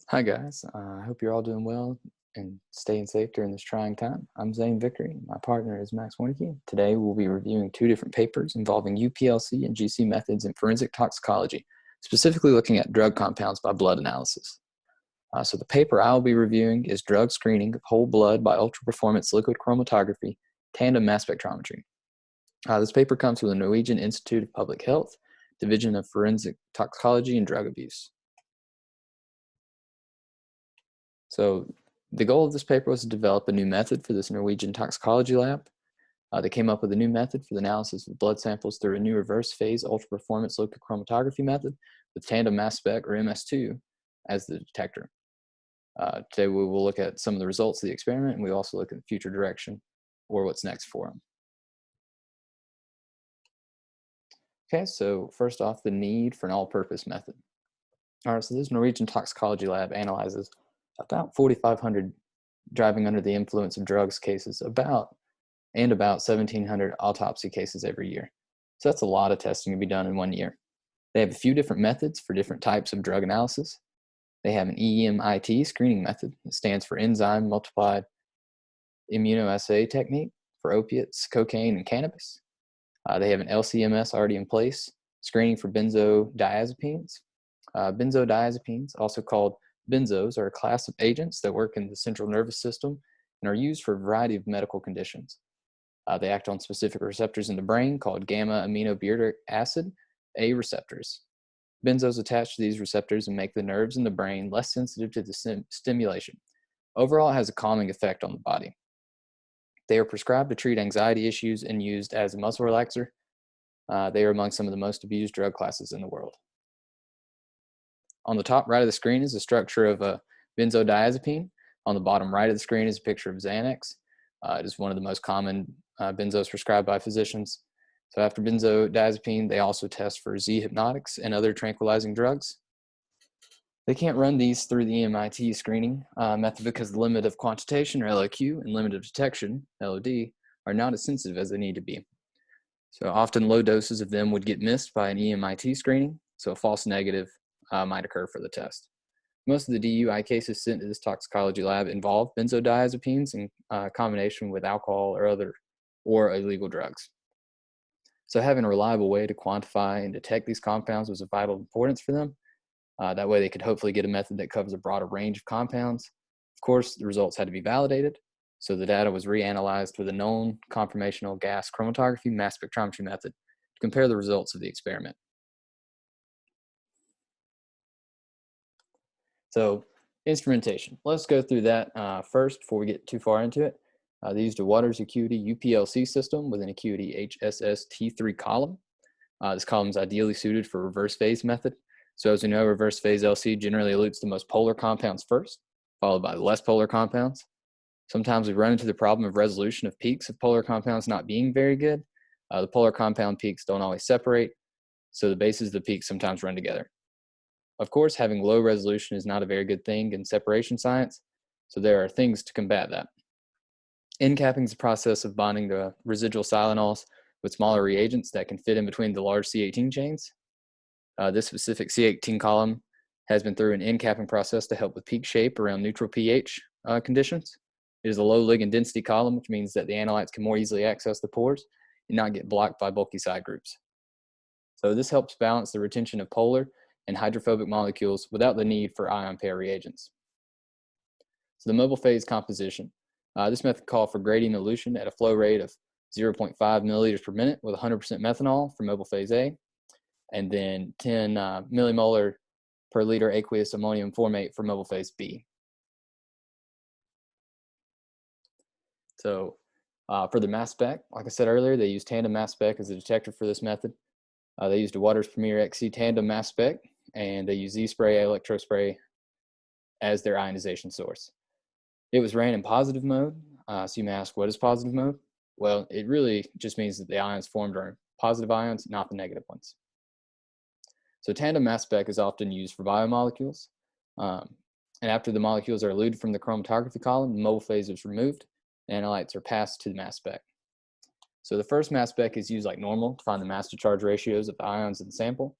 Hi guys, I hope you're all doing well and staying safe during this trying time. I'm Zane Vickery. My partner is Max Warnicki. Today we'll be reviewing two different papers involving UPLC and GC methods in forensic toxicology, specifically looking at drug compounds by blood analysis. So the paper I'll be reviewing is Drug Screening of Whole Blood by Ultra-Performance Liquid Chromatography, Tandem Mass Spectrometry. This paper comes from the Norwegian Institute of Public Health, Division of Forensic Toxicology and Drug Abuse. So the goal of this paper was to develop a new method for this Norwegian toxicology lab. They came up with a new method for the analysis of blood samples through a new reverse phase ultra-performance liquid chromatography method with tandem mass spec, or MS2, as the detector. Today we will look at some of the results of the experiment, and we also look at the future direction or what's next for them. Okay, so first off, the need for an all-purpose method. All right, so this Norwegian toxicology lab analyzes about 4,500 driving under the influence of drugs cases, about 1,700 autopsy cases every year. So that's a lot of testing to be done in 1 year. They have a few different methods for different types of drug analysis. They have an EMIT screening method that stands for enzyme multiplied immunoassay technique for opiates, cocaine, and cannabis. They have an LCMS already in place, screening for benzodiazepines. Benzodiazepines, also called benzos, are a class of agents that work in the central nervous system and are used for a variety of medical conditions. They act on specific receptors in the brain called gamma aminobutyric acid A receptors. Benzos attach to these receptors and make the nerves in the brain less sensitive to the stimulation. Overall, it has a calming effect on the body. They are prescribed to treat anxiety issues and used as a muscle relaxer. They are among some of the most abused drug classes in the world. On the top right of the screen is the structure of a benzodiazepine. On the bottom right of the screen is a picture of Xanax. It is one of the most common benzos prescribed by physicians. So after benzodiazepine, they also test for Z-hypnotics and other tranquilizing drugs. They can't run these through the EMIT screening method because the limit of quantitation, or LOQ, and limit of detection, LOD, are not as sensitive as they need to be. So often low doses of them would get missed by an EMIT screening, so a false negative might occur for the test. Most of the DUI cases sent to this toxicology lab involve benzodiazepines in combination with alcohol or illegal drugs. So having a reliable way to quantify and detect these compounds was of vital importance for them. That way they could hopefully get a method that covers a broader range of compounds. Of course, the results had to be validated, so the data was reanalyzed with a known conformational gas chromatography mass spectrometry method to compare the results of the experiment. So instrumentation, let's go through that first before we get too far into it. They used a Waters Acuity UPLC system with an Acuity HSS-T3 column. This column is ideally suited for reverse phase method. So as we know, reverse phase LC generally elutes the most polar compounds first, followed by the less polar compounds. Sometimes we run into the problem of resolution of peaks of polar compounds not being very good. The polar compound peaks don't always separate, so the bases of the peaks sometimes run together. Of course, having low resolution is not a very good thing in separation science, so there are things to combat that. End capping is a process of bonding the residual silanols with smaller reagents that can fit in between the large C18 chains. This specific C18 column has been through an end capping process to help with peak shape around neutral pH conditions. It is a low ligand density column, which means that the analytes can more easily access the pores and not get blocked by bulky side groups. So this helps balance the retention of polar and hydrophobic molecules without the need for ion pair reagents. So the mobile phase composition. This method called for gradient elution at a flow rate of 0.5 milliliters per minute with 100% methanol for mobile phase A, and then 10 millimolar per liter aqueous ammonium formate for mobile phase B. So for the mass spec, like I said earlier, they used tandem mass spec as a detector for this method. They used a Waters Premier XC tandem mass spec, and they used Z-spray electrospray as their ionization source. It was ran in positive mode. So you may ask, what is positive mode? Well, it really just means that the ions formed are positive ions, not the negative ones. So tandem mass spec is often used for biomolecules. And after the molecules are eluted from the chromatography column, the mobile phase is removed, and analytes are passed to the mass spec. So the first mass spec is used like normal to find the mass to charge ratios of the ions in the sample.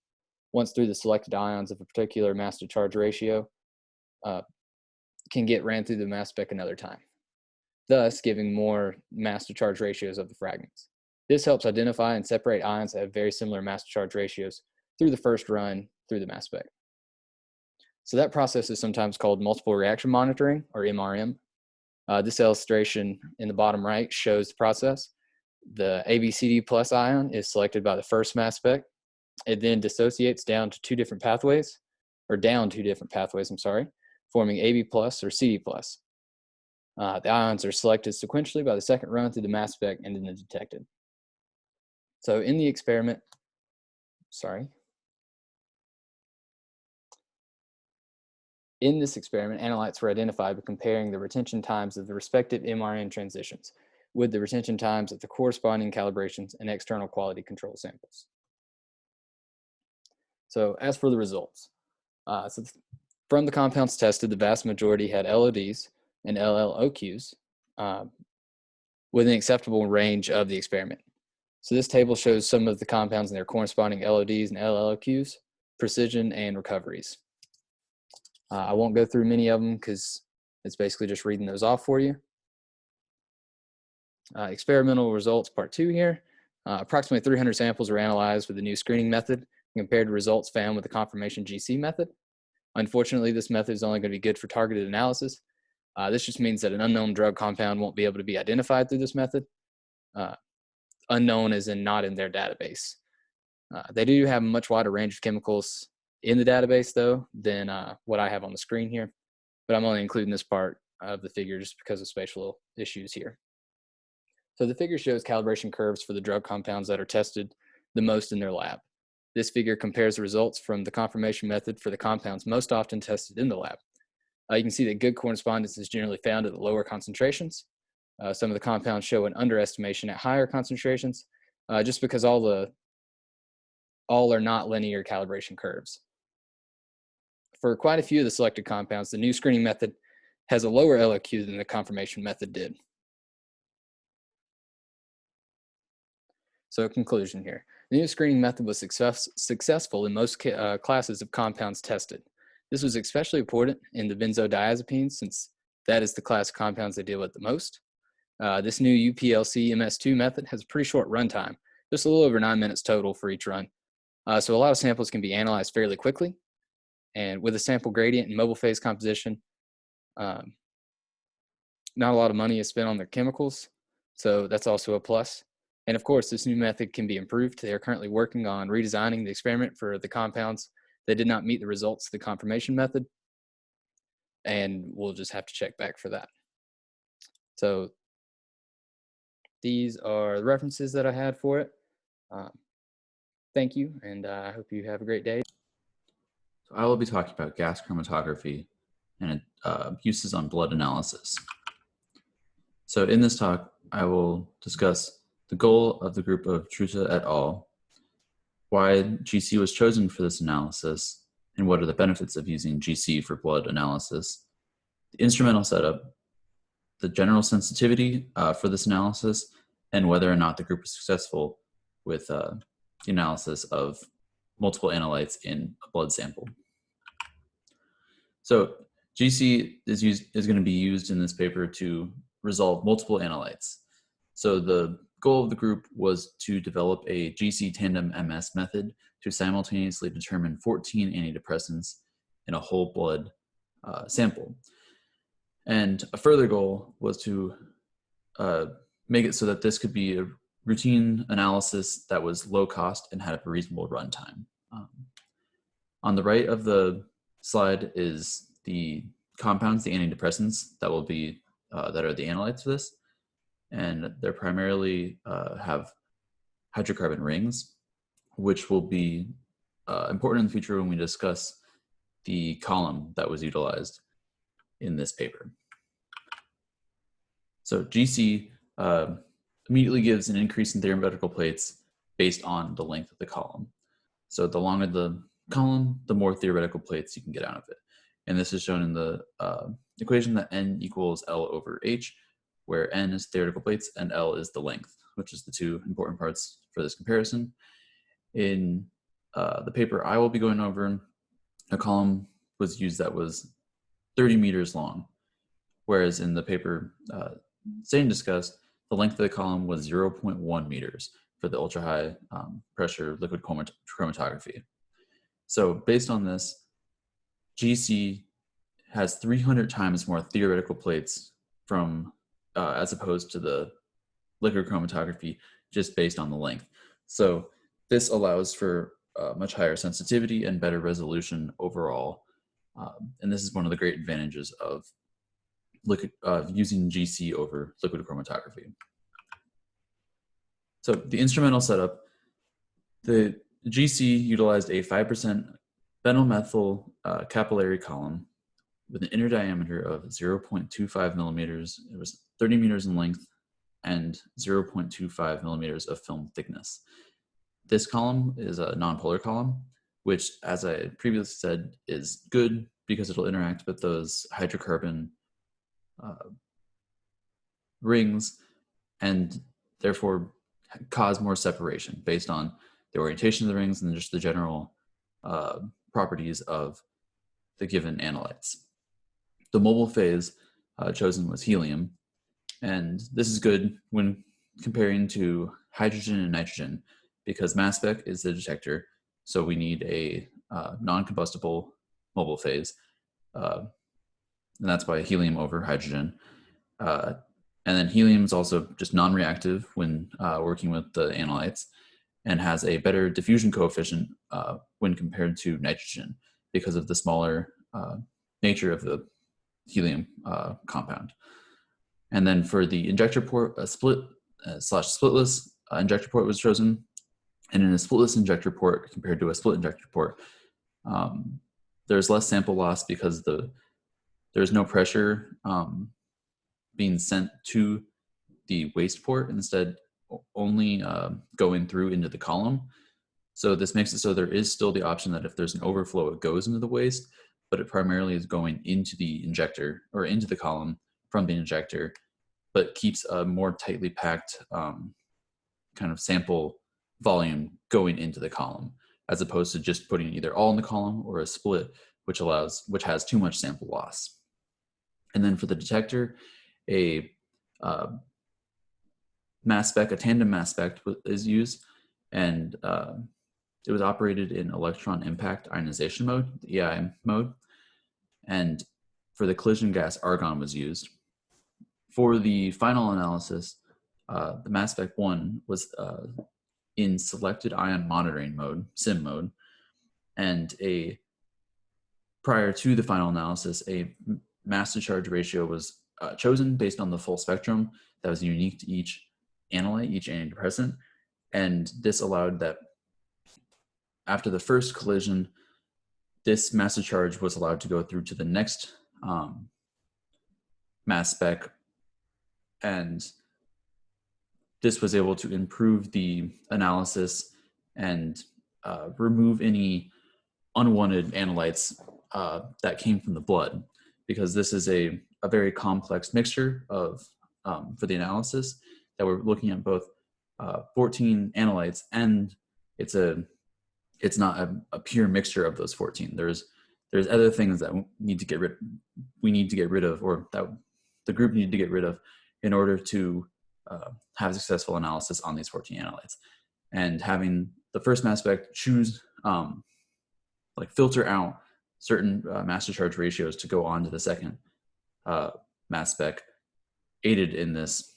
Once through the selected ions of a particular mass to charge ratio, can get ran through the mass spec another time, thus giving more mass to charge ratios of the fragments. This helps identify and separate ions that have very similar mass to charge ratios through the first run through the mass spec. So that process is sometimes called multiple reaction monitoring, or MRM. This illustration in the bottom right shows the process. The ABCD plus ion is selected by the first mass spec. It then dissociates down to two different pathways, I'm sorry, forming AB plus or CD plus. The ions are selected sequentially by the second run through the mass spec and then detected. So in the experiment, in this experiment, analytes were identified by comparing the retention times of the respective MRN transitions with the retention times of the corresponding calibrations and external quality control samples. So as for the results, from the compounds tested, the vast majority had LODs and LLOQs within an acceptable range of the experiment. So this table shows some of the compounds and their corresponding LODs and LLOQs, precision, and recoveries. I won't go through many of them because it's basically just reading those off for you. Experimental results, part 2 here. Approximately 300 samples were analyzed with the new screening method compared to results found with the confirmation GC method. Unfortunately, this method is only going to be good for targeted analysis. This just means that an unknown drug compound won't be able to be identified through this method. Unknown as in not in their database. They do have a much wider range of chemicals in the database though than what I have on the screen here, but I'm only including this part of the figure just because of spatial issues here. So the figure shows calibration curves for the drug compounds that are tested the most in their lab. This figure compares the results from the confirmation method for the compounds most often tested in the lab. You can see that good correspondence is generally found at the lower concentrations. Some of the compounds show an underestimation at higher concentrations, just because all are not linear calibration curves. For quite a few of the selected compounds, the new screening method has a lower LOQ than the confirmation method did. So conclusion here. The new screening method was successful in most classes of compounds tested. This was especially important in the benzodiazepines since that is the class of compounds they deal with the most. This new UPLC MS2 method has a pretty short runtime, just a little over 9 minutes total for each run. So a lot of samples can be analyzed fairly quickly. And with a sample gradient and mobile phase composition, not a lot of money is spent on their chemicals. So that's also a plus. And of course, this new method can be improved. They are currently working on redesigning the experiment for the compounds that did not meet the results of the confirmation method. And we'll just have to check back for that. So these are the references that I had for it. Thank you, and I hope you have a great day. So I will be talking about gas chromatography and uses on blood analysis. So in this talk, I will discuss the goal of the group of Truta et al., why GC was chosen for this analysis, and what are the benefits of using GC for blood analysis, the instrumental setup, the general sensitivity for this analysis, and whether or not the group was successful with the analysis of multiple analytes in a blood sample. So GC is going to be used in this paper to resolve multiple analytes. So the goal of the group was to develop a GC tandem MS method to simultaneously determine 14 antidepressants in a whole blood sample. And a further goal was to make it so that this could be a routine analysis that was low cost and had a reasonable runtime. On the right of the slide is the compounds, the antidepressants that will be that are the analytes for this, and they're primarily have hydrocarbon rings, which will be important in the future when we discuss the column that was utilized in this paper. So GC immediately gives an increase in theoretical plates based on the length of the column. So the longer the column, the more theoretical plates you can get out of it. And this is shown in the equation that N equals L over H, where N is theoretical plates and L is the length, which is the two important parts for this comparison. In the paper I will be going over, a column was used that was 30 meters long, whereas in the paper Zane discussed, the length of the column was 0.1 meters for the ultra-high pressure liquid chromatography. So based on this, GC has 300 times more theoretical plates from as opposed to the liquid chromatography just based on the length. So this allows for much higher sensitivity and better resolution overall. And this is one of the great advantages of using GC over liquid chromatography. So the instrumental setup, the GC utilized a 5% phenyl methyl capillary column with an inner diameter of 0.25 millimeters. It was 30 meters in length and 0.25 millimeters of film thickness. This column is a nonpolar column, which, as I previously said, is good because it'll interact with those hydrocarbon rings and therefore cause more separation based on the orientation of the rings and just the general properties of the given analytes. The mobile phase chosen was helium, and this is good when comparing to hydrogen and nitrogen because mass spec is the detector, so we need a non-combustible mobile phase, and that's why helium over hydrogen. And then helium is also just non-reactive when working with the analytes and has a better diffusion coefficient when compared to nitrogen because of the smaller nature of the helium compound. And then for the injector port, a split slash splitless injector port was chosen. And in a splitless injector port compared to a split injector port, there's less sample loss because there's no pressure being sent to the waste port, instead only going through into the column. So this makes it so there is still the option that if there's an overflow, it goes into the waste, but it primarily is going into the injector or into the column from the injector, but keeps a more tightly packed kind of sample volume going into the column, as opposed to just putting either all in the column or a split, which has too much sample loss. And then for the detector, a mass spec, a tandem mass spec is used, and it was operated in electron impact ionization mode, the EI mode, and for the collision gas, argon was used. For the final analysis, the mass spec 1 was in selected ion monitoring mode, SIM mode, and prior to the final analysis, a mass to charge ratio was chosen based on the full spectrum that was unique to each analyte, each antidepressant, and this allowed that after the first collision, this mass to charge was allowed to go through to the next mass spec, and this was able to improve the analysis and remove any unwanted analytes that came from the blood, because this is a very complex mixture of for the analysis that we're looking at both 14 analytes, and it's not a pure mixture of those 14. There's other things that we need to get rid of, or that the group needed to get rid of in order to have a successful analysis on these 14 analytes. And having the first mass spec choose, filter out certain mass to charge ratios to go on to the second mass spec aided in this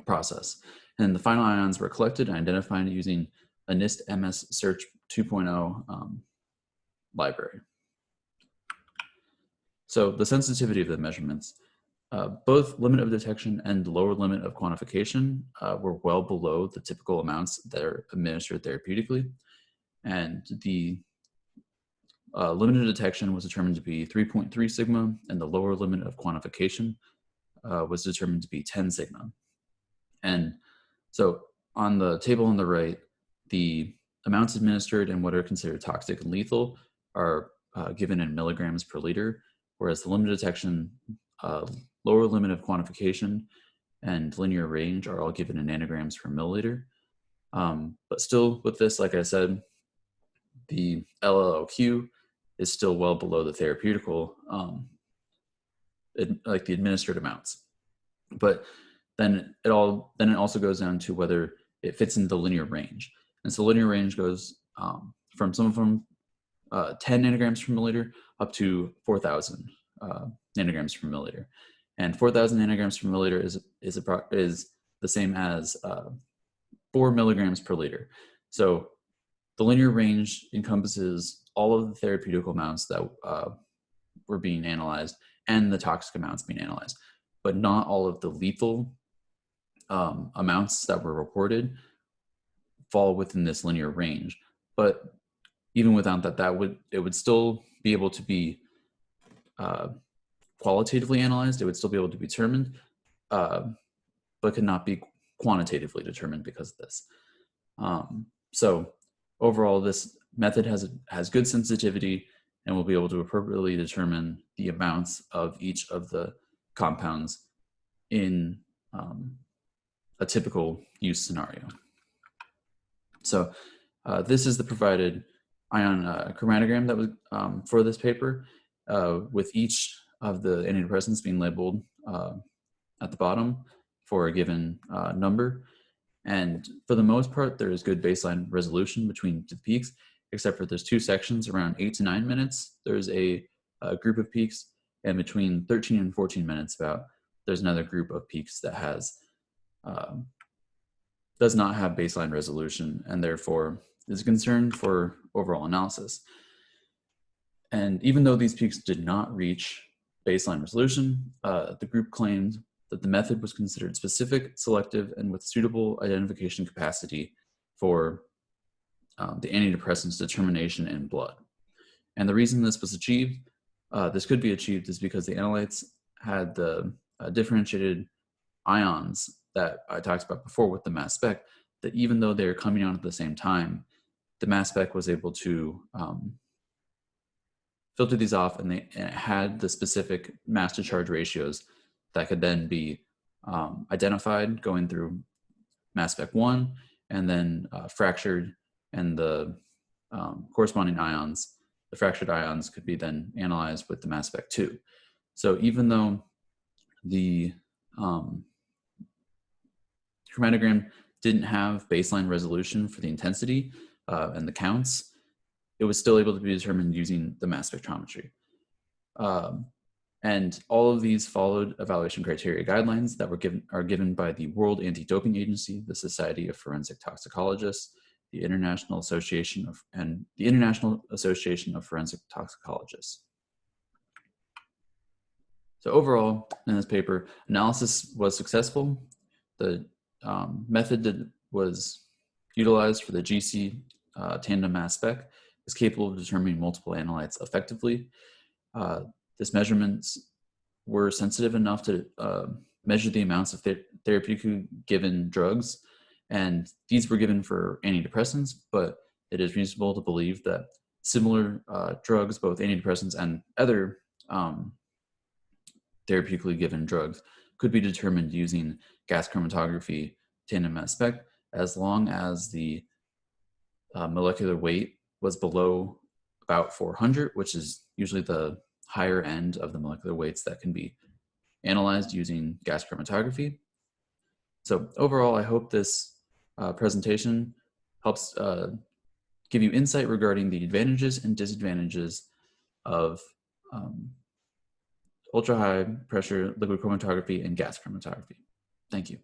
process. And the final ions were collected and identified using a NIST MS Search 2.0 library. So the sensitivity of the measurements, both limit of detection and lower limit of quantification were well below the typical amounts that are administered therapeutically. And the limit of detection was determined to be 3.3 sigma, and the lower limit of quantification was determined to be 10 sigma. And so on the table on the right, the amounts administered and what are considered toxic and lethal are given in milligrams per liter, whereas the limit of detection, lower limit of quantification, and linear range are all given in nanograms per milliliter. But still with this, like I said, the LLOQ is still well below the therapeutical, like the administered amounts. But then it also goes down to whether it fits in the linear range. And so linear range goes from 10 nanograms per milliliter up to 4,000 nanograms per milliliter. And 4,000 nanograms per milliliter is the same as 4 milligrams per liter. So the linear range encompasses all of the therapeutic amounts that were being analyzed and the toxic amounts being analyzed, but not all of the lethal amounts that were reported fall within this linear range. But even without that, it would still be able to be qualitatively analyzed. It would still be able to be determined, but could not be quantitatively determined because of this. So overall, this method has good sensitivity and will be able to appropriately determine the amounts of each of the compounds in a typical use scenario. So this is the provided ion chromatogram that was for this paper, with each of the antidepressants being labeled at the bottom for a given number. And for the most part, there is good baseline resolution between the peaks, except for there's two sections around 8 to 9 minutes. There's a group of peaks, and between 13 and 14 minutes there's another group of peaks that does not have baseline resolution and therefore is a concern for overall analysis. And even though these peaks did not reach baseline resolution, the group claimed that the method was considered specific, selective, and with suitable identification capacity for the antidepressant's determination in blood. And the reason this was achieved, this could be achieved, is because the analytes had the differentiated ions that I talked about before with the mass spec, that even though they're coming on at the same time, the mass spec was able to filter these off, and it had the specific mass to charge ratios that could then be identified going through mass spec 1 and then fractured, and the corresponding ions, the fractured ions, could be then analyzed with the mass spec 2. So even though the chromatogram didn't have baseline resolution for the intensity and the counts, it was still able to be determined using the mass spectrometry. And all of these followed evaluation criteria guidelines that are given by the World Anti-Doping Agency, the Society of Forensic Toxicologists, the International Association of Forensic Toxicologists. So overall, in this paper, analysis was successful. The method that was utilized for the GC tandem mass spec is capable of determining multiple analytes effectively. These measurements were sensitive enough to measure the amounts of therapeutically given drugs, and these were given for antidepressants, but it is reasonable to believe that similar drugs, both antidepressants and other therapeutically given drugs, could be determined using gas chromatography tandem mass spec, as long as the molecular weight was below about 400, which is usually the higher end of the molecular weights that can be analyzed using gas chromatography. So overall, I hope this presentation helps give you insight regarding the advantages and disadvantages of ultra-high pressure liquid chromatography and gas chromatography. Thank you.